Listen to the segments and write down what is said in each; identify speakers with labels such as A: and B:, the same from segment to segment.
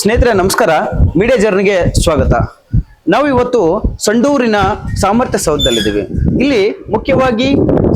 A: ಸ್ನೇಹಿತರೆ ನಮಸ್ಕಾರ. ಮೀಡಿಯಾ ಜರ್ನಿಗೆ ಸ್ವಾಗತ. ನಾವು ಇವತ್ತು ಸಂಡೂರಿನ ಸಾಮರ್ಥ್ಯ ಸೌಧದಲ್ಲಿದ್ದೀವಿ. ಇಲ್ಲಿ ಮುಖ್ಯವಾಗಿ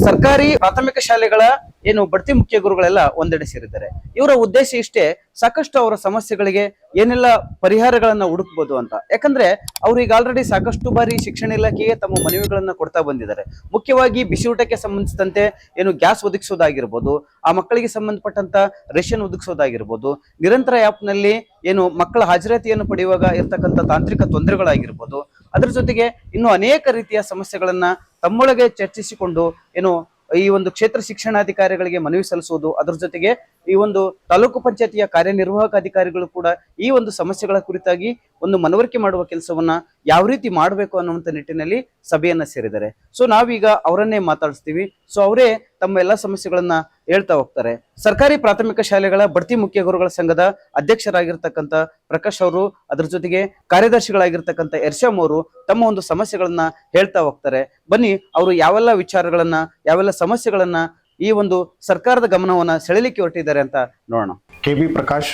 A: ಸರ್ಕಾರಿ ಪ್ರಾಥಮಿಕ ಶಾಲೆಗಳ ಏನು ಬಡ್ತಿ ಮುಖ್ಯ ಗುರುಗಳೆಲ್ಲ ಒಂದೆಡೆ ಸೇರಿದ್ದಾರೆ. ಇವರ ಉದ್ದೇಶ ಇಷ್ಟೇ, ಸಾಕಷ್ಟು ಅವರ ಸಮಸ್ಯೆಗಳಿಗೆ ಏನೆಲ್ಲ ಪರಿಹಾರಗಳನ್ನ ಹುಡುಕ್ಬೋದು ಅಂತ. ಯಾಕಂದ್ರೆ ಅವ್ರು ಈಗ ಆಲ್ರೆಡಿ ಸಾಕಷ್ಟು ಬಾರಿ ಶಿಕ್ಷಣ ಇಲಾಖೆಗೆ ತಮ್ಮ ಮನವಿಗಳನ್ನ ಕೊಡ್ತಾ ಬಂದಿದ್ದಾರೆ. ಮುಖ್ಯವಾಗಿ ಬಿಸಿ ಊಟಕ್ಕೆ ಸಂಬಂಧಿಸಿದಂತೆ ಏನು ಗ್ಯಾಸ್ ಒದಗಿಸೋದಾಗಿರ್ಬೋದು, ಆ ಮಕ್ಕಳಿಗೆ ಸಂಬಂಧಪಟ್ಟಂತ ರೇಷನ್ ಒದಗಿಸೋದಾಗಿರ್ಬೋದು, ನಿರಂತರ ಆ್ಯಪ್ ನಲ್ಲಿ ಏನು ಮಕ್ಕಳ ಹಾಜರಾತಿಯನ್ನು ಪಡೆಯುವಾಗ ಇರ್ತಕ್ಕಂಥ ತಾಂತ್ರಿಕ ತೊಂದರೆಗಳಾಗಿರ್ಬೋದು, ಅದರ ಜೊತೆಗೆ ಇನ್ನು ಅನೇಕ ರೀತಿಯ ಸಮಸ್ಯೆಗಳನ್ನ ತಮ್ಮೊಳಗೆ ಚರ್ಚಿಸಿಕೊಂಡು ಏನು ಈ ಒಂದು ಕ್ಷೇತ್ರ ಶಿಕ್ಷಣಾಧಿಕಾರಿಗಳಿಗೆ ಮನವಿ ಸಲ್ಲಿಸುವುದು, ಅದರ ಜೊತೆಗೆ ಈ ಒಂದು ತಾಲೂಕು ಪಂಚಾಯತಿಯ ಕಾರ್ಯನಿರ್ವಾಹಕ ಅಧಿಕಾರಿಗಳು ಕೂಡ ಈ ಒಂದು ಸಮಸ್ಯೆಗಳ ಕುರಿತಾಗಿ ಒಂದು ಮನವರಿಕೆ ಮಾಡುವ ಕೆಲಸವನ್ನ ಯಾವ ರೀತಿ ಮಾಡಬೇಕು ಅನ್ನುವಂಥ ನಿಟ್ಟಿನಲ್ಲಿ ಸಭೆಯನ್ನ ಸೇರಿದ್ದಾರೆ. ಸೊ ನಾವೀಗ ಅವರನ್ನೇ ಮಾತಾಡಿಸ್ತೀವಿ. ಸೊ ಅವರೇ ತಮ್ಮ ಎಲ್ಲ ಸಮಸ್ಯೆಗಳನ್ನ ಹೇಳ್ತಾ ಹೋಗ್ತಾರೆ. ಸರ್ಕಾರಿ ಪ್ರಾಥಮಿಕ ಶಾಲೆಗಳ ಬಡ್ತಿ ಮುಖ್ಯ ಗುರುಗಳ ಸಂಘದ ಅಧ್ಯಕ್ಷರಾಗಿರ್ತಕ್ಕಂಥ ಪ್ರಕಾಶ್ ಅವರು, ಅದ್ರ ಜೊತೆಗೆ ಕಾರ್ಯದರ್ಶಿಗಳಾಗಿರ್ತಕ್ಕಂಥ ಎರ್ಷಮ್ ಅವರು ತಮ್ಮ ಒಂದು ಸಮಸ್ಯೆಗಳನ್ನ ಹೇಳ್ತಾ ಹೋಗ್ತಾರೆ. ಬನ್ನಿ, ಅವರು ಯಾವೆಲ್ಲ ವಿಚಾರಗಳನ್ನ, ಯಾವೆಲ್ಲ ಸಮಸ್ಯೆಗಳನ್ನ ಈ ಒಂದು ಸರ್ಕಾರದ ಗಮನವನ್ನ ಸೆಳೆಯಲಿಕ್ಕೆ ಹೊರಟಿದ್ದಾರೆ ಅಂತ ನೋಡೋಣ.
B: KB ಪ್ರಕಾಶ್,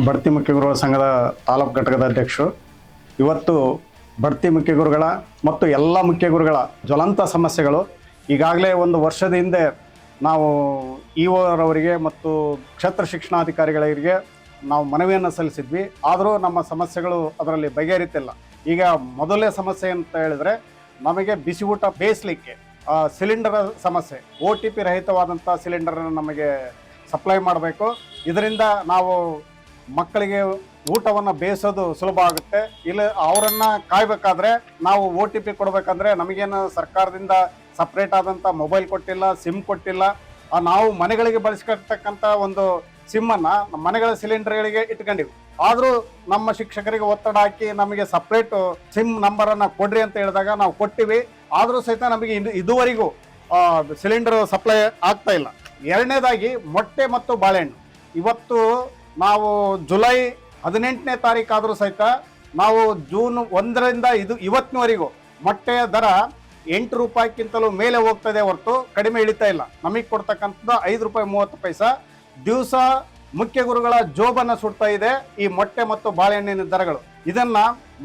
B: ಬಡ್ತಿ ಮುಖ್ಯ ಗುರುಗಳ ಸಂಘದ ತಾಲೂಕು ಘಟಕದ ಅಧ್ಯಕ್ಷರು. ಇವತ್ತು ಬಡ್ತಿ ಮುಖ್ಯ ಗುರುಗಳ ಮತ್ತು ಎಲ್ಲ ಮುಖ್ಯ ಗುರುಗಳ ಜ್ವಲಂತ ಸಮಸ್ಯೆಗಳು ಈಗಾಗಲೇ ಒಂದು ವರ್ಷದ ಹಿಂದೆ ನಾವು ಇಒರವರಿಗೆ ಮತ್ತು ಕ್ಷೇತ್ರ ಶಿಕ್ಷಣಾಧಿಕಾರಿಗಳಿಗೆ ನಾವು ಮನವಿಯನ್ನು ಸಲ್ಲಿಸಿದ್ವಿ. ಆದರೂ ನಮ್ಮ ಸಮಸ್ಯೆಗಳು ಅದರಲ್ಲಿ ಬಗೆಹರಿತಿಲ್ಲ. ಈಗ ಮೊದಲನೇ ಸಮಸ್ಯೆ ಅಂತ ಹೇಳಿದರೆ, ನಮಗೆ ಬಿಸಿ ಊಟ ಬೇಯಿಸಲಿಕ್ಕೆ ಸಿಲಿಂಡರ್ ಸಮಸ್ಯೆ, OTP ರಹಿತವಾದಂಥ ಸಿಲಿಂಡರನ್ನು ನಮಗೆ ಸಪ್ಲೈ ಮಾಡಬೇಕು. ಇದರಿಂದ ನಾವು ಮಕ್ಕಳಿಗೆ ಊಟವನ್ನು ಬೇಯಿಸೋದು ಸುಲಭ ಆಗುತ್ತೆ. ಇಲ್ಲ ಅವರನ್ನು ಕಾಯಬೇಕಾದ್ರೆ ನಾವು OTP ಕೊಡಬೇಕಂದ್ರೆ ನಮಗೇನು ಸರ್ಕಾರದಿಂದ ಸಪ್ರೇಟ್ ಆದಂಥ ಮೊಬೈಲ್ ಕೊಟ್ಟಿಲ್ಲ, ಸಿಮ್ ಕೊಟ್ಟಿಲ್ಲ. ನಾವು ಮನೆಗಳಿಗೆ ಬಳಸ್ಕೊಳ್ತಕ್ಕಂಥ ಒಂದು ಸಿಮ್ಮನ್ನು ಮನೆಗಳ ಸಿಲಿಂಡರ್ಗಳಿಗೆ ಇಟ್ಕೊಂಡಿವಿ. ಆದರೂ ನಮ್ಮ ಶಿಕ್ಷಕರಿಗೆ ಒತ್ತಡ ಹಾಕಿ ನಮಗೆ ಸಪ್ರೇಟು ಸಿಮ್ ನಂಬರನ್ನು ಕೊಡ್ರಿ ಅಂತ ಹೇಳಿದಾಗ ನಾವು ಕೊಟ್ಟಿವಿ. ಆದರೂ ಸಹಿತ ನಮಗೆ ಇದುವರೆಗೂ ಸಿಲಿಂಡರ್ ಸಪ್ಲೈ ಆಗ್ತಾ ಇಲ್ಲ. ಎರಡನೇದಾಗಿ ಮೊಟ್ಟೆ ಮತ್ತು ಬಾಳೆಹಣ್ಣು. ಇವತ್ತು ನಾವು ಜುಲೈ 18ನೇ ತಾರೀಕು ಆದರೂ ಸಹಿತ ನಾವು ಜೂನ್ 1ರಿಂದ ಇವತ್ತಿನವರೆಗೂ ಮೊಟ್ಟೆಯ ದರ 8 ರೂಪಾಯಿಗಿಂತಲೂ ಮೇಲೆ ಹೋಗ್ತದೆ ಹೊರತು ಕಡಿಮೆ ಇಳಿತಾ ಇಲ್ಲ. ನಮಗೆ ಕೊಡ್ತಕ್ಕಂಥದ್ದು 5 ರೂಪಾಯಿ 30 ಪೈಸಾ. ದಿವಸ ಮುಖ್ಯ ಗುರುಗಳ ಜೋಬನ್ನು ಸುಡ್ತಾ ಇದೆ ಈ ಮೊಟ್ಟೆ ಮತ್ತು ಬಾಳೆಹಣ್ಣಿನ ದರಗಳು. ಇದನ್ನ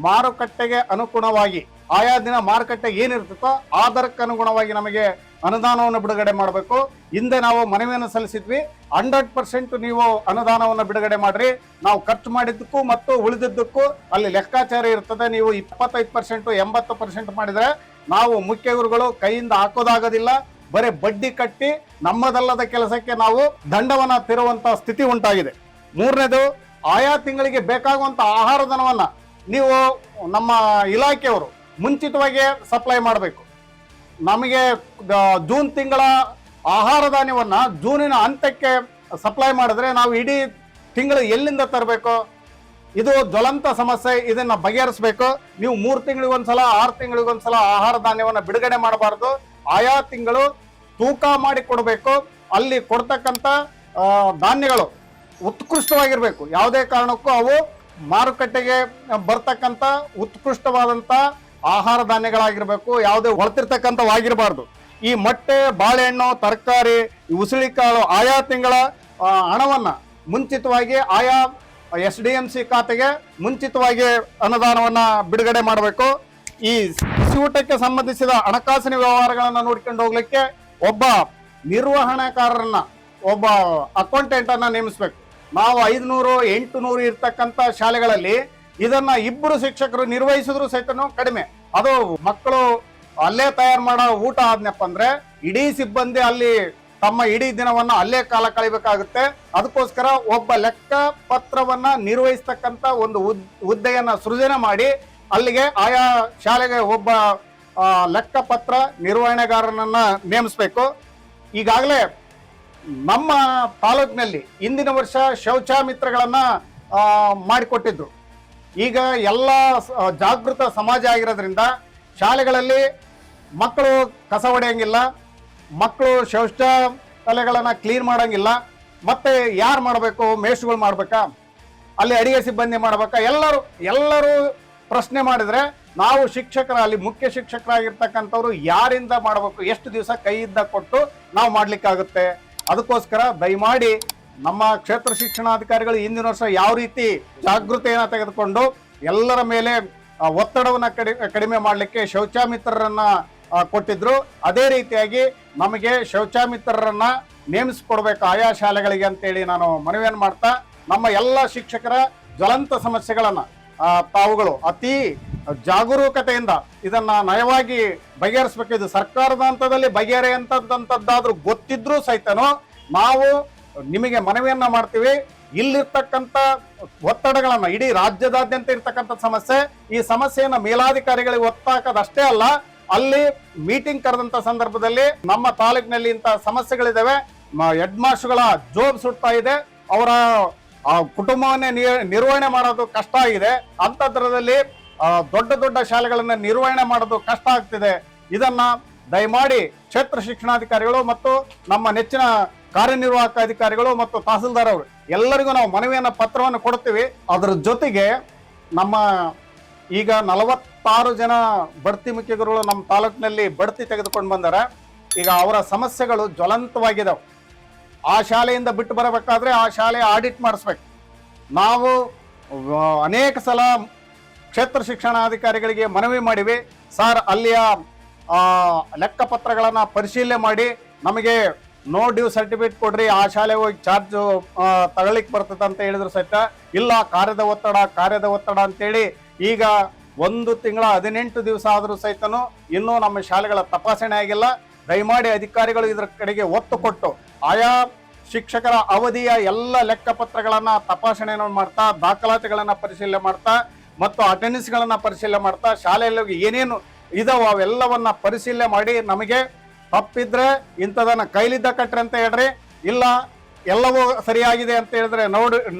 B: ಮಾರುಕಟ್ಟೆಗೆ ಅನುಗುಣವಾಗಿ, ಆಯಾ ದಿನ ಮಾರುಕಟ್ಟೆ ಏನಿರ್ತದೋ ಆ ದರಕ್ಕೆ ಅನುಗುಣವಾಗಿ ನಮಗೆ ಅನುದಾನವನ್ನು ಬಿಡುಗಡೆ ಮಾಡಬೇಕು. ಹಿಂದೆ ನಾವು ಮನವಿಯನ್ನು ಸಲ್ಲಿಸಿದ್ವಿ. 100% ನೀವು ಅನುದಾನವನ್ನು ಬಿಡುಗಡೆ ಮಾಡ್ರಿ, ನಾವು ಖರ್ಚು ಮಾಡಿದ್ದಕ್ಕೂ ಮತ್ತು ಉಳಿದಿದ್ದಕ್ಕೂ ಅಲ್ಲಿ ಲೆಕ್ಕಾಚಾರ ಇರ್ತದೆ. ನೀವು 25% 80% ಮಾಡಿದ್ರೆ ನಾವು ಮುಖ್ಯ ಗುರುಗಳು ಕೈಯಿಂದ ಹಾಕೋದಾಗೋದಿಲ್ಲ. ಬರೀ ಬಡ್ಡಿ ಕಟ್ಟಿ ನಮ್ಮದಲ್ಲದ ಕೆಲಸಕ್ಕೆ ನಾವು ದಂಡವನ್ನ ತೆರುವಂತ ಸ್ಥಿತಿ ಉಂಟಾಗಿದೆ. ಮೂರನೇದು, ಆಯಾ ತಿಂಗಳಿಗೆ ಬೇಕಾಗುವಂತ ಆಹಾರ ಧನವನ್ನ ನೀವು ನಮ್ಮ ಇಲಾಖೆಯವರು ಮುಂಚಿತವಾಗಿ ಸಪ್ಲೈ ಮಾಡಬೇಕು. ನಮಗೆ ಜೂನ್ ತಿಂಗಳ ಆಹಾರ ಧಾನ್ಯವನ್ನ ಜೂನಿನ ಅಂತ್ಯಕ್ಕೆ ಸಪ್ಲೈ ಮಾಡಿದ್ರೆ ನಾವು ಇಡೀ ತಿಂಗಳು ಎಲ್ಲಿಂದ ತರಬೇಕು? ಇದು ಜ್ವಲಂತ ಸಮಸ್ಯೆ. ಇದನ್ನ ಬಗೆಹರಿಸಬೇಕು. ನೀವು 3 ತಿಂಗಳಿಗೊಂದ್ಸಲ 6 ತಿಂಗಳಿಗೊಂದ್ಸಲ ಆಹಾರ ಧಾನ್ಯವನ್ನ ಬಿಡುಗಡೆ ಮಾಡಬಾರ್ದು. ಆಯಾ ತಿಂಗಳು ತೂಕ ಮಾಡಿ ಕೊಡಬೇಕು. ಅಲ್ಲಿ ಕೊಡ್ತಕ್ಕಂಥ ಧಾನ್ಯಗಳು ಉತ್ಕೃಷ್ಟವಾಗಿರ್ಬೇಕು. ಯಾವುದೇ ಕಾರಣಕ್ಕೂ ಅವು ಮಾರುಕಟ್ಟೆಗೆ ಬರ್ತಕ್ಕಂಥ ಉತ್ಕೃಷ್ಟವಾದಂಥ ಆಹಾರ ಧಾನ್ಯಗಳಾಗಿರ್ಬೇಕು. ಯಾವುದೇ ಹೊಳತಿರ್ತಕ್ಕಂಥವಾಗಿರಬಾರ್ದು. ಈ ಮೊಟ್ಟೆ, ಬಾಳೆಹಣ್ಣು, ತರಕಾರಿ, ಉಸುಳಿಕಾಳು ಆಯಾ ತಿಂಗಳ ಹಣವನ್ನ ಮುಂಚಿತವಾಗಿ ಆಯಾ SDMC ಖಾತೆಗೆ ಮುಂಚಿತವಾಗಿ ಅನುದಾನವನ್ನ ಬಿಡುಗಡೆ ಮಾಡಬೇಕು. ಈ ಬಿಸಿ ಊಟಕ್ಕೆ ಸಂಬಂಧಿಸಿದ ಹಣಕಾಸಿನ ವ್ಯವಹಾರಗಳನ್ನು ನೋಡ್ಕೊಂಡು ಹೋಗ್ಲಿಕ್ಕೆ ಒಬ್ಬ ನಿರ್ವಹಣಾಕಾರರನ್ನ, ಒಬ್ಬ ಅಕೌಂಟೆಂಟ್ ಅನ್ನ ನೇಮಿಸ್ಬೇಕು. ನಾವು 500 800 ಇರ್ತಕ್ಕಂಥ ಶಾಲೆಗಳಲ್ಲಿ ಇದನ್ನ 2 ಶಿಕ್ಷಕರು ನಿರ್ವಹಿಸಿದ್ರು ಸಹಿತ ಕಡಿಮೆ. ಅದು ಮಕ್ಕಳು ಅಲ್ಲೇ ತಯಾರು ಮಾಡೋ ಊಟ ಆದ್ನಪ್ಪ ಅಂದ್ರೆ ಇಡೀ ಸಿಬ್ಬಂದಿ ಅಲ್ಲಿ ತಮ್ಮ ಇಡೀ ದಿನವನ್ನ ಅಲ್ಲೇ ಕಾಲ ಕಳಿಬೇಕಾಗುತ್ತೆ. ಅದಕ್ಕೋಸ್ಕರ ಒಬ್ಬ ಲೆಕ್ಕ ಪತ್ರವನ್ನ ನಿರ್ವಹಿಸ್ತಕ್ಕಂಥ ಒಂದು ಹುದ್ದೆಯನ್ನ ಸೃಜನೆ ಮಾಡಿ ಅಲ್ಲಿಗೆ ಆಯಾ ಶಾಲೆಗೆ ಒಬ್ಬ ಲೆಕ್ಕಪತ್ರ ನಿರ್ವಹಣೆಗಾರನನ್ನ ನೇಮಿಸಬೇಕು. ಈಗಾಗಲೇ ನಮ್ಮ ತಾಲೂಕಿನಲ್ಲಿ ಇಂದಿನ ವರ್ಷ ಶೌಚಾಮಿತ್ರಗಳನ್ನ ಮಾಡಿಕೊಟ್ಟಿದ್ರು. ಈಗ ಎಲ್ಲ ಜಾಗೃತ ಸಮಾಜ ಆಗಿರೋದ್ರಿಂದ ಶಾಲೆಗಳಲ್ಲಿ ಮಕ್ಕಳು ಕಸ ಹೊಡೆಯಂಗಿಲ್ಲ, ಮಕ್ಕಳು ಶೌಚಾಲಯಗಳನ್ನ ಕ್ಲೀನ್ ಮಾಡಂಗಿಲ್ಲ. ಮತ್ತೆ ಯಾರು ಮಾಡಬೇಕು? ಮೇಷ್ಗಳು ಮಾಡ್ಬೇಕಾ? ಅಲ್ಲಿ ಅಡಿಗೆ ಸಿಬ್ಬಂದಿ ಮಾಡ್ಬೇಕಾ? ಎಲ್ಲರೂ ಪ್ರಶ್ನೆ ಮಾಡಿದ್ರೆ ನಾವು ಶಿಕ್ಷಕರ, ಅಲ್ಲಿ ಮುಖ್ಯ ಶಿಕ್ಷಕರಾಗಿರ್ತಕ್ಕಂಥವ್ರು ಯಾರಿಂದ ಮಾಡಬೇಕು, ಎಷ್ಟು ದಿವಸ ಕೈಯಿಂದ ಕೊಟ್ಟು ನಾವು ಮಾಡ್ಲಿಕ್ಕಾಗುತ್ತೆ? ಅದಕ್ಕೋಸ್ಕರ ದಯಮಾಡಿ ನಮ್ಮ ಕ್ಷೇತ್ರ ಶಿಕ್ಷಣಾಧಿಕಾರಿಗಳು ಹಿಂದಿನ ವರ್ಷ ಯಾವ ರೀತಿ ಜಾಗೃತಿಯನ್ನು ತೆಗೆದುಕೊಂಡು ಎಲ್ಲರ ಮೇಲೆ ಒತ್ತಡವನ್ನು ಕಡಿಮೆ ಮಾಡಲಿಕ್ಕೆ ಶೌಚಾಮಿತ್ರರನ್ನ ಕೊಟ್ಟಿದ್ರು, ಅದೇ ರೀತಿಯಾಗಿ ನಮಗೆ ಶೌಚಾಮಿತ್ರರನ್ನ ನೇಮಿಸಿಕೊಡ್ಬೇಕು ಆಯಾ ಶಾಲೆಗಳಿಗೆ ಅಂತೇಳಿ ನಾನು ಮನವಿಯನ್ನು ಮಾಡ್ತಾ, ನಮ್ಮ ಎಲ್ಲ ಶಿಕ್ಷಕರ ಜ್ವಲಂತ ಸಮಸ್ಯೆಗಳನ್ನ ತಾವುಗಳು ಅತಿ ಜಾಗರೂಕತೆಯಿಂದ ಇದನ್ನ ನಯವಾಗಿ ಬಗೆಹರಿಸಬೇಕು. ಇದು ಸರ್ಕಾರದ ಹಂತದಲ್ಲಿ ಬಗೆಹರಿಯಂತದ್ದಾದ್ರೂ ಗೊತ್ತಿದ್ರೂ ಸಹಿತನು ನಾವು ನಿಮಗೆ ಮನವಿಯನ್ನ ಮಾಡ್ತೀವಿ. ಇಲ್ಲಿರ್ತಕ್ಕಂಥ ಒತ್ತಡಗಳನ್ನ ಇಡೀ ರಾಜ್ಯದಾದ್ಯಂತ ಇರ್ತಕ್ಕಂಥ ಸಮಸ್ಯೆ, ಈ ಸಮಸ್ಯೆಯನ್ನ ಮೇಲಾಧಿಕಾರಿಗಳಿಗೆ ಒತ್ತಾಕದಷ್ಟೇ ಅಲ್ಲ, ಅಲ್ಲಿ ಮೀಟಿಂಗ್ ಕರೆದಂತ ಸಂದರ್ಭದಲ್ಲಿ ನಮ್ಮ ತಾಲೂಕಿನಲ್ಲಿ ಇಂಥ ಸಮಸ್ಯೆಗಳಿದಾವೆ, ಹೆಡ್ ಮಾಸ್ಟರ್ಗಳ ಜೋಬ್ ಸುಡ್ತಾ ಇದೆ, ಅವರ ಕುಟುಂಬವನ್ನೇ ನಿರ್ವಹಣೆ ಮಾಡೋದು ಕಷ್ಟ ಆಗಿದೆ, ಅಂತದ್ರದಲ್ಲಿ ದೊಡ್ಡ ದೊಡ್ಡ ಶಾಲೆಗಳನ್ನ ನಿರ್ವಹಣೆ ಮಾಡೋದು ಕಷ್ಟ ಆಗ್ತಿದೆ. ಇದನ್ನ ದಯಮಾಡಿ ಕ್ಷೇತ್ರ ಶಿಕ್ಷಣಾಧಿಕಾರಿಗಳು ಮತ್ತು ನಮ್ಮ ನೆಚ್ಚಿನ ಕಾರ್ಯನಿರ್ವಾಹಕ ಅಧಿಕಾರಿಗಳು ಮತ್ತು ತಹಸೀಲ್ದಾರ್ ಅವರು ಎಲ್ಲರಿಗೂ ನಾವು ಮನವಿಯನ್ನ ಪತ್ರವನ್ನು ಕೊಡ್ತೀವಿ. ಅದರ ಜೊತೆಗೆ ನಮ್ಮ ಈಗ 46 ಜನ ಬಡ್ತಿ ಮುಖ್ಯಗುರುಗಳು ನಮ್ಮ ತಾಲೂಕಿನಲ್ಲಿ ಬಡ್ತಿ ತೆಗೆದುಕೊಂಡು ಬಂದಾರೆ. ಈಗ ಅವರ ಸಮಸ್ಯೆಗಳು ಜ್ವಲಂತವಾಗಿದ್ದಾವೆ. ಆ ಶಾಲೆಯಿಂದ ಬಿಟ್ಟು ಬರಬೇಕಾದ್ರೆ ಆ ಶಾಲೆ ಆಡಿಟ್ ಮಾಡಿಸ್ಬೇಕು. ನಾವು ಅನೇಕ ಸಲ ಕ್ಷೇತ್ರ ಶಿಕ್ಷಣಾಧಿಕಾರಿಗಳಿಗೆ ಮನವಿ ಮಾಡಿವಿ, ಸರ್ ಅಲ್ಲಿಯ ಲೆಕ್ಕಪತ್ರಗಳನ್ನು ಪರಿಶೀಲನೆ ಮಾಡಿ ನಮಗೆ ನೋ ಡ್ಯೂ ಸರ್ಟಿಫಿಕೇಟ್ ಕೊಡ್ರಿ, ಆ ಶಾಲೆ ಹೋಗಿ ಚಾರ್ಜ್ ತಗೊಳ್ಳಿಕ್ ಬರ್ತದೆ ಅಂತ ಹೇಳಿದ್ರು ಸಹಿತ ಇಲ್ಲ, ಕಾರ್ಯದ ಒತ್ತಡ ಅಂತೇಳಿ ಈಗ 1 ತಿಂಗಳ 18 ದಿವಸ ಆದರೂ ಸಹಿತನು ಇನ್ನೂ ನಮ್ಮ ಶಾಲೆಗಳ ತಪಾಸಣೆ ಆಗಿಲ್ಲ. ದಯಮಾಡಿ ಅಧಿಕಾರಿಗಳು ಇದರ ಕಡೆಗೆ ಒತ್ತು ಕೊಟ್ಟು ಆಯಾ ಶಿಕ್ಷಕರ ಅವಧಿಯ ಎಲ್ಲ ಲೆಕ್ಕಪತ್ರಗಳನ್ನ ತಪಾಸಣೆಯನ್ನು ಮಾಡ್ತಾ, ದಾಖಲಾತಿಗಳನ್ನ ಪರಿಶೀಲನೆ ಮಾಡ್ತಾ ಮತ್ತು ಅಟೆಂಡೆನ್ಸ್ಗಳನ್ನ ಪರಿಶೀಲನೆ ಮಾಡ್ತಾ, ಶಾಲೆಯಲ್ಲಿ ಏನೇನು ಇದಾವ ಅವೆಲ್ಲವನ್ನ ಪರಿಶೀಲನೆ ಮಾಡಿ ನಮಗೆ ತಪ್ಪಿದ್ರೆ ಇಂಥದನ್ನ ಕೈಲಿದ್ದ ಕಟ್ರಿ ಅಂತ ಹೇಳ್ರಿ, ಇಲ್ಲ ಎಲ್ಲವೂ ಸರಿಯಾಗಿದೆ ಅಂತ ಹೇಳಿದ್ರೆ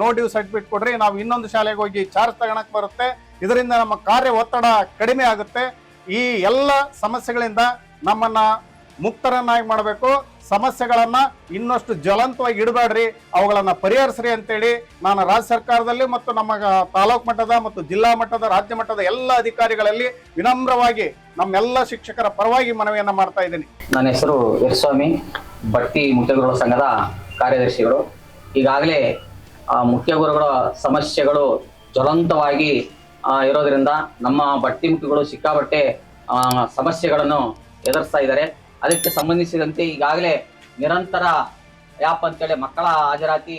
B: ನೋ ಡ್ಯೂ ಸರ್ಟಿಫಿಕೇಟ್ ಕೊಡ್ರಿ, ನಾವು ಇನ್ನೊಂದು ಶಾಲೆಗೆ ಹೋಗಿ ಚಾರ್ಜ್ ತಗೊಳಕ್ ಬರುತ್ತೆ, ಇದರಿಂದ ನಮ್ಮ ಕಾರ್ಯ ಒತ್ತಡ ಕಡಿಮೆ ಆಗುತ್ತೆ. ಈ ಎಲ್ಲ ಸಮಸ್ಯೆಗಳಿಂದ ನಮ್ಮನ್ನ ಮುಕ್ತರನ್ನಾಗಿ ಮಾಡಬೇಕು. ಸಮಸ್ಯೆಗಳನ್ನ ಇನ್ನಷ್ಟು ಜ್ವಲಂತವಾಗಿ ಇಡಬೇಡ್ರಿ, ಅವುಗಳನ್ನ ಪರಿಹರಿಸ್ರಿ ಅಂತೇಳಿ ನಾನು ರಾಜ್ಯ ಸರ್ಕಾರದಲ್ಲಿ ಮತ್ತು ನಮ್ಮ ತಾಲೂಕು ಮಟ್ಟದ ಮತ್ತು ಜಿಲ್ಲಾ ಮಟ್ಟದ ರಾಜ್ಯ ಮಟ್ಟದ ಎಲ್ಲ ಅಧಿಕಾರಿಗಳಲ್ಲಿ ವಿನಮ್ರವಾಗಿ ನಮ್ಮೆಲ್ಲ ಶಿಕ್ಷಕರ ಪರವಾಗಿ ಮನವಿಯನ್ನ ಮಾಡ್ತಾ ಇದ್ದೀನಿ.
C: ನನ್ನ ಹೆಸರು ಯಶಸ್ವಾಮಿ, ಬಡ್ತಿ ಮುಖ್ಯಗುರುಗಳ ಸಂಘದ ಕಾರ್ಯದರ್ಶಿಗಳು. ಈಗಾಗಲೇ ಮುಖ್ಯ ಗುರುಗಳ ಸಮಸ್ಯೆಗಳು ಜ್ವಲಂತವಾಗಿ ಇರೋದ್ರಿಂದ ನಮ್ಮ ಬಡ್ತಿ ಮುಖ್ಯಗಳು ಸಿಕ್ಕಾಪಟ್ಟೆ ಸಮಸ್ಯೆಗಳನ್ನು ಎದುರಿಸ್ತಾ ಇದ್ದಾರೆ. ಅದಕ್ಕೆ ಸಂಬಂಧಿಸಿದಂತೆ ಈಗಾಗಲೇ ನಿರಂತರ ಆ್ಯಪ್ ಅಂತೇಳಿ ಮಕ್ಕಳ ಹಾಜರಾತಿ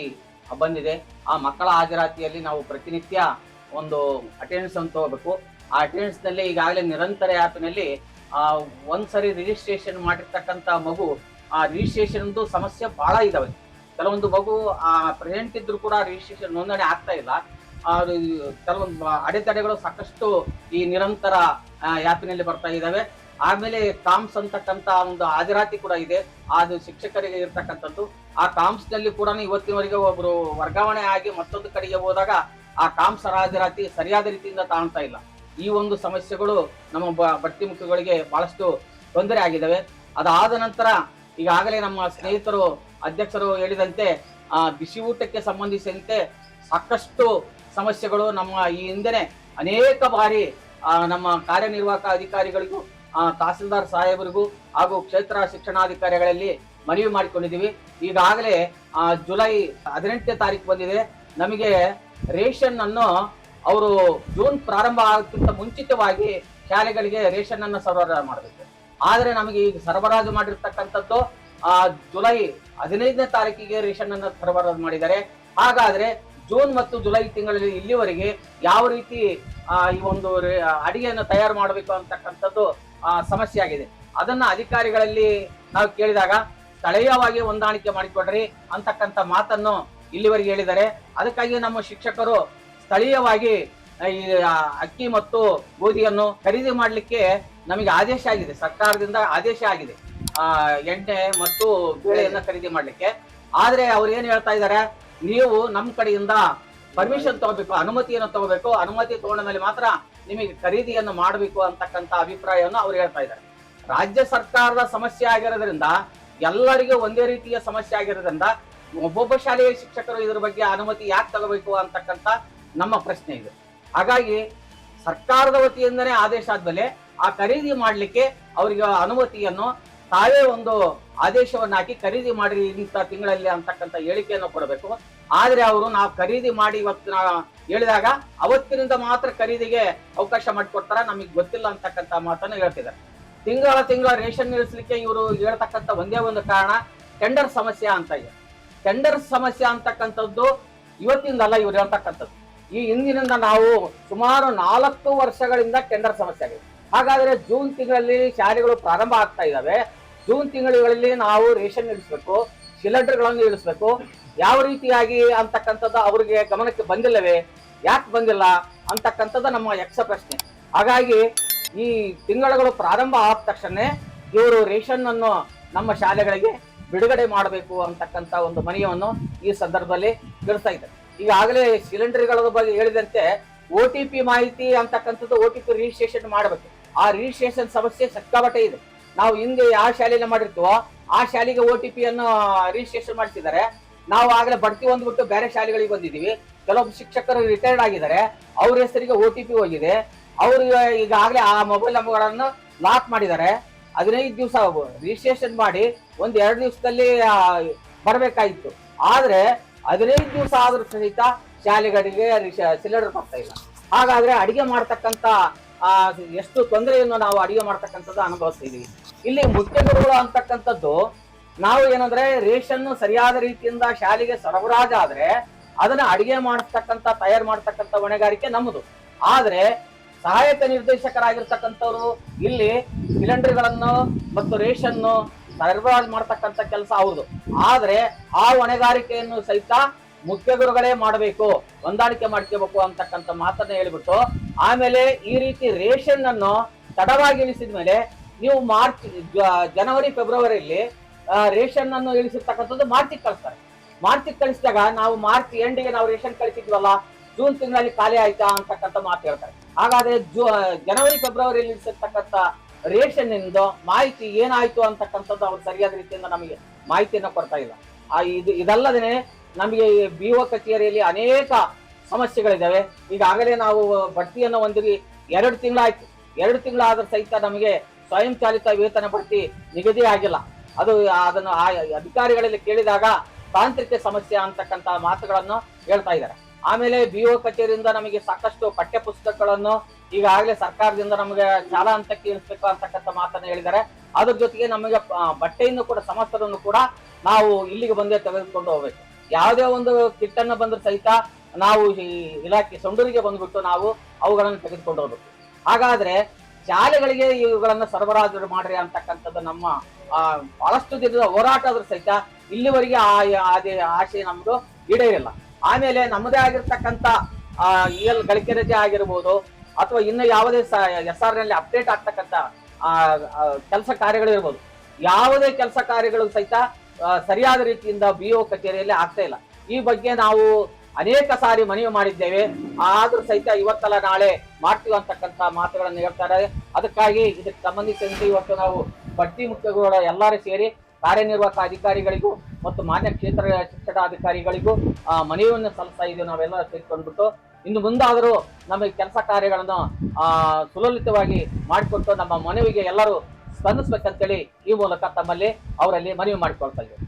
C: ಬಂದಿದೆ. ಆ ಮಕ್ಕಳ ಹಾಜರಾತಿಯಲ್ಲಿ ನಾವು ಪ್ರತಿನಿತ್ಯ ಒಂದು ಅಟೆಂಡೆನ್ಸ್ ಅಂತ ತಗೋಬೇಕು. ಆ ಅಟೆಂಡೆನ್ಸ್ನಲ್ಲಿ ಈಗಾಗಲೇ ನಿರಂತರ ಆ್ಯಪ್ನಲ್ಲಿ ಒಂದ್ಸರಿ ರಿಜಿಸ್ಟ್ರೇಷನ್ ಮಾಡಿರ್ತಕ್ಕಂಥ ಮಗು ಆ ರಿಜಿಸ್ಟ್ರೇಷನ್ದು ಸಮಸ್ಯೆ ಬಹಳ ಇದಾವೆ. ಕೆಲವೊಂದು ಮಗು ಪ್ರೆಸೆಂಟ್ ಇದ್ರು ಕೂಡ ರಿಜಿಸ್ಟ್ರೇಷನ್ ನೋಂದಣಿ ಆಗ್ತಾ ಇಲ್ಲ. ಕೆಲವೊಂದು ಅಡೆತಡೆಗಳು ಸಾಕಷ್ಟು ಈ ನಿರಂತರ ಆ್ಯಪಿನಲ್ಲಿ ಬರ್ತಾ ಇದ್ದಾವೆ. ಆಮೇಲೆ ಕಾಮ್ಸ್ ಅಂತಕ್ಕಂಥ ಒಂದು ಹಾಜರಾತಿ ಕೂಡ ಇದೆ, ಅದು ಶಿಕ್ಷಕರಿಗೆ ಇರ್ತಕ್ಕಂಥದ್ದು. ಆ ಕಾಮ್ಸ್ ನಲ್ಲಿ ಕೂಡ ಇವತ್ತಿನವರೆಗೆ ಒಬ್ರು ವರ್ಗಾವಣೆ ಆಗಿ ಮತ್ತೊಂದು ಕಡೆಗೆ ಹೋದಾಗ ಆ ಕಾಮ್ಸ್ ಹಾಜರಾತಿ ಸರಿಯಾದ ರೀತಿಯಿಂದ ಕಾಣ್ತಾ ಇಲ್ಲ. ಈ ಒಂದು ಸಮಸ್ಯೆಗಳು ನಮ್ಮ ಬಡ್ತಿ ಮುಖ್ಯಗಳಿಗೆ ಬಹಳಷ್ಟು ತೊಂದರೆ ಆಗಿದ್ದಾವೆ. ಅದಾದ ನಂತರ ಈಗಾಗಲೇ ನಮ್ಮ ಸ್ನೇಹಿತರು ಅಧ್ಯಕ್ಷರು ಹೇಳಿದಂತೆ ಬಿಸಿ ಊಟಕ್ಕೆ ಸಂಬಂಧಿಸಿದಂತೆ ಸಾಕಷ್ಟು ಸಮಸ್ಯೆಗಳು ನಮ್ಮ ಈ ಹಿಂದೆನೆ ಅನೇಕ ಬಾರಿ ನಮ್ಮ ಕಾರ್ಯನಿರ್ವಾಹಕ ಅಧಿಕಾರಿಗಳಿಗೂ ತಹಸೀಲ್ದಾರ್ ಸಾಹೇಬರಿಗೂ ಹಾಗೂ ಕ್ಷೇತ್ರ ಶಿಕ್ಷಣಾಧಿಕಾರಿಗಳಲ್ಲಿ ಮನವಿ ಮಾಡಿಕೊಂಡಿದ್ದೀವಿ. ಈಗಾಗಲೇ ಜುಲೈ 18ನೇ ತಾರೀಕು ಬಂದಿದೆ. ನಮಗೆ ರೇಷನ್ ಅನ್ನು ಅವರು ಜೂನ್ ಪ್ರಾರಂಭ ಆಗೋಕ್ಕಿಂತ ಮುಂಚಿತವಾಗಿ ಶಾಲೆಗಳಿಗೆ ರೇಷನ್ ಅನ್ನು ಸರಬರಾಜು ಮಾಡಬೇಕು. ಆದರೆ ನಮಗೆ ಈಗ ಸರಬರಾಜು ಮಾಡಿರ್ತಕ್ಕಂಥದ್ದು ಜುಲೈ 15ನೇ ತಾರೀಕಿಗೆ ರೇಷನ್ ಅನ್ನು ಸರಬರಾಜು ಮಾಡಿದ್ದಾರೆ. ಹಾಗಾದ್ರೆ ಜೂನ್ ಮತ್ತು ಜುಲೈ ತಿಂಗಳಲ್ಲಿ ಇಲ್ಲಿವರೆಗೆ ಯಾವ ರೀತಿ ಈ ಒಂದು ಅಡಿಗೆಯನ್ನು ತಯಾರು ಮಾಡಬೇಕು ಅಂತಕ್ಕಂಥದ್ದು ಸಮಸ್ಯೆ ಆಗಿದೆ. ಅದನ್ನ ಅಧಿಕಾರಿಗಳಲ್ಲಿ ನಾವು ಕೇಳಿದಾಗ ಸ್ಥಳೀಯವಾಗಿ ಹೊಂದಾಣಿಕೆ ಮಾಡಿಕೊಡ್ರಿ ಅಂತಕ್ಕಂಥ ಮಾತನ್ನು ಇಲ್ಲಿವರೆಗೆ ಹೇಳಿದ್ದಾರೆ. ಅದಕ್ಕಾಗಿ ನಮ್ಮ ಶಿಕ್ಷಕರು ಸ್ಥಳೀಯವಾಗಿ ಈ ಅಕ್ಕಿ ಮತ್ತು ಗೋಧಿಯನ್ನು ಖರೀದಿ ಮಾಡಲಿಕ್ಕೆ ನಮಗೆ ಆದೇಶ ಆಗಿದೆ, ಸರ್ಕಾರದಿಂದ ಆದೇಶ ಆಗಿದೆ ಎಣ್ಣೆ ಮತ್ತು ಬೇಳೆಯನ್ನ ಖರೀದಿ ಮಾಡ್ಲಿಕ್ಕೆ. ಆದ್ರೆ ಅವ್ರು ಏನ್ ಹೇಳ್ತಾ ಇದ್ದಾರೆ, ನೀವು ನಮ್ಮ ಕಡೆಯಿಂದ ಪರ್ಮಿಷನ್ ತಗೋಬೇಕು, ಅನುಮತಿಯನ್ನು ತಗೋಬೇಕು, ಅನುಮತಿ ತಗೊಂಡ ಮೇಲೆ ಮಾತ್ರ ನಿಮಗೆ ಖರೀದಿಯನ್ನು ಮಾಡಬೇಕು ಅಂತಕ್ಕಂಥ ಅಭಿಪ್ರಾಯವನ್ನು ಅವ್ರು ಹೇಳ್ತಾ ಇದ್ದಾರೆ. ರಾಜ್ಯ ಸರ್ಕಾರದ ಸಮಸ್ಯೆ ಆಗಿರೋದ್ರಿಂದ ಎಲ್ಲರಿಗೂ ಒಂದೇ ರೀತಿಯ ಸಮಸ್ಯೆ ಆಗಿರೋದ್ರಿಂದ ಒಬ್ಬೊಬ್ಬ ಶಾಲೆಯ ಶಿಕ್ಷಕರು ಇದ್ರ ಬಗ್ಗೆ ಅನುಮತಿ ಯಾಕೆ ತಗೋಬೇಕು ಅಂತಕ್ಕಂಥ ನಮ್ಮ ಪ್ರಶ್ನೆ ಇದೆ. ಹಾಗಾಗಿ ಸರ್ಕಾರದ ವತಿಯಿಂದನೇ ಆದೇಶ ಆದ್ಮೇಲೆ ಆ ಖರೀದಿ ಮಾಡ್ಲಿಕ್ಕೆ ಅವರಿಗೆ ಅನುಮತಿಯನ್ನು ತಾವೇ ಒಂದು ಆದೇಶವನ್ನು ಹಾಕಿ ಖರೀದಿ ಮಾಡಿ ಇಂಥ ತಿಂಗಳಲ್ಲಿ ಅಂತಕ್ಕಂಥ ಹೇಳಿಕೆಯನ್ನು ಕೊಡಬೇಕು. ಆದ್ರೆ ಅವರು ನಾವು ಖರೀದಿ ಮಾಡಿ ಇವತ್ತು ಹೇಳಿದಾಗ ಅವತ್ತಿನಿಂದ ಮಾತ್ರ ಖರೀದಿಗೆ ಅವಕಾಶ ಮಾಡಿಕೊಡ್ತಾರ, ನಮಗೆ ಗೊತ್ತಿಲ್ಲ ಅಂತಕ್ಕಂಥ ಮಾತನ್ನು ಹೇಳ್ತಿದ್ದಾರೆ. ತಿಂಗಳ ರೇಷನ್ ನಿಲ್ಲಿಸಲಿಕ್ಕೆ ಇವರು ಹೇಳ್ತಕ್ಕಂಥ ಒಂದೇ ಒಂದು ಕಾರಣ ಟೆಂಡರ್ ಸಮಸ್ಯೆ ಅಂತ ಇದೆ. ಟೆಂಡರ್ ಸಮಸ್ಯೆ ಅಂತಕ್ಕಂಥದ್ದು ಇವತ್ತಿಂದಲ್ಲ ಇವ್ರು ಹೇಳ್ತಕ್ಕಂಥದ್ದು. ಈ ಹಿಂದಿನಿಂದ ನಾವು ಸುಮಾರು 4 ವರ್ಷಗಳಿಂದ ಟೆಂಡರ್ ಸಮಸ್ಯೆ ಆಗಿದೆ. ಹಾಗಾದ್ರೆ ಜೂನ್ ತಿಂಗಳಲ್ಲಿ ಶಾಲೆಗಳು ಪ್ರಾರಂಭ ಆಗ್ತಾ ಇದ್ದಾವೆ. ಜೂನ್ ತಿಂಗಳಲ್ಲಿ ನಾವು ರೇಷನ್ ಇಳಿಸ್ಬೇಕು, ಸಿಲಿಂಡರ್ಗಳನ್ನು ಇಳಿಸ್ಬೇಕು. ಯಾವ ರೀತಿಯಾಗಿ ಅಂತಕ್ಕಂಥದ್ದು ಅವರಿಗೆ ಗಮನಕ್ಕೆ ಬಂದಿಲ್ಲವೇ, ಯಾಕೆ ಬಂದಿಲ್ಲ ಅಂತಕ್ಕಂಥದ್ದು ನಮ್ಮ ಯಕ್ಷ ಪ್ರಶ್ನೆ. ಹಾಗಾಗಿ ಈ ತಿಂಗಳುಗಳು ಪ್ರಾರಂಭ ಆದ ತಕ್ಷಣ ಇವರು ರೇಷನ್ ಅನ್ನು ನಮ್ಮ ಶಾಲೆಗಳಿಗೆ ಬಿಡುಗಡೆ ಮಾಡಬೇಕು ಅಂತಕ್ಕಂಥ ಒಂದು ಮನವಿಯನ್ನು ಈ ಸಂದರ್ಭದಲ್ಲಿ ತಿಳಿಸ್ತಾ ಇದ್ದಾರೆ. ಈಗಾಗಲೇ ಸಿಲಿಂಡರ್ಗಳ ಬಗ್ಗೆ ಹೇಳಿದಂತೆ OTP ಮಾಹಿತಿ ಅಂತಕ್ಕಂಥದ್ದು OTP ರಿಜಿಸ್ಟ್ರೇಷನ್ ಮಾಡಬೇಕು. ಆ ರಿಜಿಸ್ಟ್ರೇಷನ್ ಸಮಸ್ಯೆ ಸಿಕ್ಕಾಪಟ್ಟೆ ಇದೆ. ನಾವು ಹಿಂದೆ ಯಾವ ಶಾಲೆಯಲ್ಲಿ ಮಾಡಿರ್ತೀವೋ ಆ ಶಾಲೆಗೆ OTP ಅನ್ನು ರಿಜಿಸ್ಟ್ರೇಷನ್ ಮಾಡಿಸಿದ್ದಾರೆ. ನಾವು ಆಗಲೇ ಬಡ್ತಿ ಹೊಂದ್ಬಿಟ್ಟು ಬೇರೆ ಶಾಲೆಗಳಿಗೆ ಬಂದಿದ್ದೀವಿ. ಕೆಲವೊಬ್ಬ ಶಿಕ್ಷಕರು ರಿಟೈರ್ಡ್ ಆಗಿದ್ದಾರೆ, ಅವ್ರ ಹೆಸರಿಗೆ OTP ಹೋಗಿದೆ. ಅವರು ಈಗಾಗಲೇ ಆ ಮೊಬೈಲ್ ನಂಬರ್ಗಳನ್ನು ಲಾಕ್ ಮಾಡಿದ್ದಾರೆ. 15 ದಿವಸ ರಿಜಿಸ್ಟ್ರೇಷನ್ ಮಾಡಿ 1-2 ದಿವಸದಲ್ಲಿ ಬರಬೇಕಾಗಿತ್ತು. ಆದ್ರೆ 15 ದಿವಸ ಆದ್ರೂ ಸಹಿತ ಶಾಲೆಗಳಿಗೆ ಸಿಲಿಂಡರ್ ಬರ್ತಾ ಇಲ್ಲ. ಹಾಗಾದ್ರೆ ಅಡಿಗೆ ಮಾಡ್ತಕ್ಕಂಥ ಎಷ್ಟು ತೊಂದರೆಯನ್ನು ನಾವು ಅಡಿಗೆ ಮಾಡ್ತಕ್ಕಂಥದ್ದು ಅನುಭವಿಸ್ತಿದೀವಿ. ಇಲ್ಲಿ ಮುಖ್ಯ ಗುರುಗಳು ಅಂತಕ್ಕಂಥದ್ದು ನಾವು ಏನಂದ್ರೆ ರೇಷನ್ ಸರಿಯಾದ ರೀತಿಯಿಂದ ಶಾಲೆಗೆ ಸರಬರಾಜು ಆದ್ರೆ ಅದನ್ನ ಅಡಿಗೆ ಮಾಡತಕ್ಕಂಥ ತಯಾರು ಮಾಡ್ತಕ್ಕಂಥ ಹೊಣೆಗಾರಿಕೆ ನಮ್ಮದು. ಆದ್ರೆ ಸಹಾಯಕ ನಿರ್ದೇಶಕರಾಗಿರ್ತಕ್ಕಂಥವ್ರು ಇಲ್ಲಿ ಸಿಲಿಂಡರ್ಗಳನ್ನು ಮತ್ತು ರೇಷನ್ನು ಸರಬರಾಜು ಮಾಡ್ತಕ್ಕಂಥ ಕೆಲಸ ಅವ್ರದ್ದು. ಆದ್ರೆ ಆ ಹೊಣೆಗಾರಿಕೆಯನ್ನು ಸಹಿತ ಮುಖ್ಯ ಗುರುಗಳೇ ಮಾಡಬೇಕು, ಹೊಂದಾಣಿಕೆ ಮಾಡ್ಕೋಬೇಕು ಅಂತಕ್ಕಂಥ ಮಾತನ್ನ ಹೇಳಿಬಿಟ್ಟು ಆಮೇಲೆ ಈ ರೀತಿ ರೇಷನ್ ಅನ್ನು ತಡವಾಗಿ ಇಳಿಸಿದ ಮೇಲೆ ನೀವು ಜನವರಿ ಫೆಬ್ರವರಿಯಲ್ಲಿ ರೇಷನ್ ಅನ್ನು ಇಳಿಸಿರ್ತಕ್ಕಂಥದ್ದು ಮಾರ್ಚಿಗೆ ಕಳಿಸ್ತಾರೆ. ಮಾರ್ಚಿಗೆ ಕಳಿಸಿದಾಗ ನಾವು ಮಾರ್ಚ್ ಎಂಡಿಗೆ ನಾವು ರೇಷನ್ ಕಳಿಸಿದ್ವಲ್ಲ, ಜೂನ್ ತಿಂಗಳಲ್ಲಿ ಖಾಲಿ ಆಯ್ತಾ ಅಂತಕ್ಕಂಥ ಮಾತು ಹೇಳ್ತಾರೆ. ಹಾಗಾದ್ರೆ ಜನವರಿ ಫೆಬ್ರವರಿಯಲ್ಲಿ ಇಳಿಸಿರ್ತಕ್ಕಂಥ ರೇಷನ್ ಇಂದ ಮಾಹಿತಿ ಏನಾಯ್ತು ಅಂತಕ್ಕಂಥದ್ದು ಅವ್ರು ಸರಿಯಾದ ರೀತಿಯಿಂದ ನಮಗೆ ಮಾಹಿತಿಯನ್ನು ಕೊಡ್ತಾ ಇಲ್ಲ. ಇದಲ್ಲದೇ ನಮಗೆ BO ಕಚೇರಿಯಲ್ಲಿ ಅನೇಕ ಸಮಸ್ಯೆಗಳಿದ್ದಾವೆ. ಈಗಾಗಲೇ ನಾವು ಬಡ್ತಿಯನ್ನು ಹೊಂದಿ 2 ತಿಂಗಳಾಯ್ತು. 2 ತಿಂಗಳಾದ್ರೂ ಸಹಿತ ನಮಗೆ ಸ್ವಯಂ ಚಾಲಿತ ವೇತನ ಬಡ್ತಿ ನಿಗದಿ ಆಗಿಲ್ಲ. ಅದನ್ನು ಆ ಅಧಿಕಾರಿಗಳಲ್ಲಿ ಕೇಳಿದಾಗ ತಾಂತ್ರಿಕ ಸಮಸ್ಯೆ ಅಂತಕ್ಕಂಥ ಮಾತುಗಳನ್ನು ಹೇಳ್ತಾ ಇದ್ದಾರೆ. ಆಮೇಲೆ BO ಕಚೇರಿಯಿಂದ ನಮಗೆ ಸಾಕಷ್ಟು ಪಠ್ಯ ಪುಸ್ತಕಗಳನ್ನು ಈಗಾಗಲೇ ಸರ್ಕಾರದಿಂದ ನಮಗೆ ಶಾಲಾ ಹಂತಕ್ಕೆ ಇಳಿಸ್ಬೇಕು ಅಂತಕ್ಕಂಥ ಮಾತನ್ನು ಹೇಳಿದ್ದಾರೆ. ಅದ್ರ ಜೊತೆಗೆ ನಮಗೆ ಬಟ್ಟೆಯನ್ನು ಕೂಡ ಸಮಸ್ತರನ್ನು ಕೂಡ ನಾವು ಇಲ್ಲಿಗೆ ಬಂದೇ ತೆಗೆದುಕೊಂಡು ಹೋಗ್ಬೇಕು. ಯಾವುದೇ ಒಂದು ಕಿಟ್ ಅನ್ನು ಬಂದ್ರೆ ಸಹಿತ ನಾವು ಈ ಇಲಾಖೆ ಸಂಡೂರಿಗೆ ಬಂದ್ಬಿಟ್ಟು ನಾವು ಅವುಗಳನ್ನು ತೆಗೆದುಕೊಂಡು ಹೋಗ್ಬೇಕು. ಹಾಗಾದ್ರೆ ಶಾಲೆಗಳಿಗೆ ಇವುಗಳನ್ನ ಸರಬರಾಜು ಮಾಡ್ರಿ ಅಂತಕ್ಕಂಥದ್ದು ನಮ್ಮ ಬಹಳಷ್ಟು ದಿನದ ಹೋರಾಟ ಆದ್ರೂ ಸಹಿತ ಇಲ್ಲಿವರೆಗೆ ಆಶೆ ನಮ್ದು ಈಡೇರಿಲ್ಲ. ಆಮೇಲೆ ನಮ್ಮದೇ ಆಗಿರ್ತಕ್ಕಂಥ ಗಳಿಕೆ ರಜೆ ಆಗಿರ್ಬೋದು ಅಥವಾ ಇನ್ನು ಯಾವುದೇ SR ನಲ್ಲಿ ಅಪ್ಡೇಟ್ ಆಗ್ತಕ್ಕಂಥ ಕೆಲಸ ಕಾರ್ಯಗಳಿರ್ಬೋದು, ಯಾವುದೇ ಕೆಲಸ ಕಾರ್ಯಗಳು ಸಹಿತ ಸರಿಯಾದ ರೀತಿಯಿಂದ BO ಕಚೇರಿಯಲ್ಲಿ ಆಗ್ತಾ ಇಲ್ಲ. ಈ ಬಗ್ಗೆ ನಾವು ಅನೇಕ ಸಾರಿ ಮನವಿ ಮಾಡಿದ್ದೇವೆ. ಆದ್ರೂ ಸಹಿತ ಇವತ್ತಲ್ಲ ನಾಳೆ ಮಾಡ್ತೀವಿ ಅಂತಕ್ಕಂಥ ಮಾತುಗಳನ್ನು ಹೇಳ್ತಾರೆ. ಅದಕ್ಕಾಗಿ ಇದಕ್ಕೆ ಸಂಬಂಧಿಸಿದಂತೆ ಇವತ್ತು ನಾವು ಬಡ್ತಿ ಮುಖ್ಯಗಳ ಎಲ್ಲರೂ ಸೇರಿ ಕಾರ್ಯನಿರ್ವಾಹಕ ಅಧಿಕಾರಿಗಳಿಗೂ ಮತ್ತು ಮಾನ್ಯ ಕ್ಷೇತ್ರ ಶಿಕ್ಷಣಾಧಿಕಾರಿಗಳಿಗೂ ಮನವಿಯನ್ನು ಸಲ್ಲಿಸ್ತಾ ಇದ್ದೀವಿ. ನಾವೆಲ್ಲ ಸೇರಿಕೊಂಡ್ಬಿಟ್ಟು ಇನ್ನು ಮುಂದಾದರೂ ನಮಗೆ ಕೆಲಸ ಕಾರ್ಯಗಳನ್ನು ಸುಲಲಿತವಾಗಿ ಮಾಡಿಕೊಟ್ಟು ನಮ್ಮ ಮನವಿಗೆ ಎಲ್ಲರೂ ಸ್ಪಂದಿಸ್ಬೇಕಂತೇಳಿ ಈ ಮೂಲಕ ತಮ್ಮಲ್ಲಿ ಅವರಲ್ಲಿ ಮನವಿ ಮಾಡಿಕೊಳ್ತಾ ಇದ್ದೀವಿ.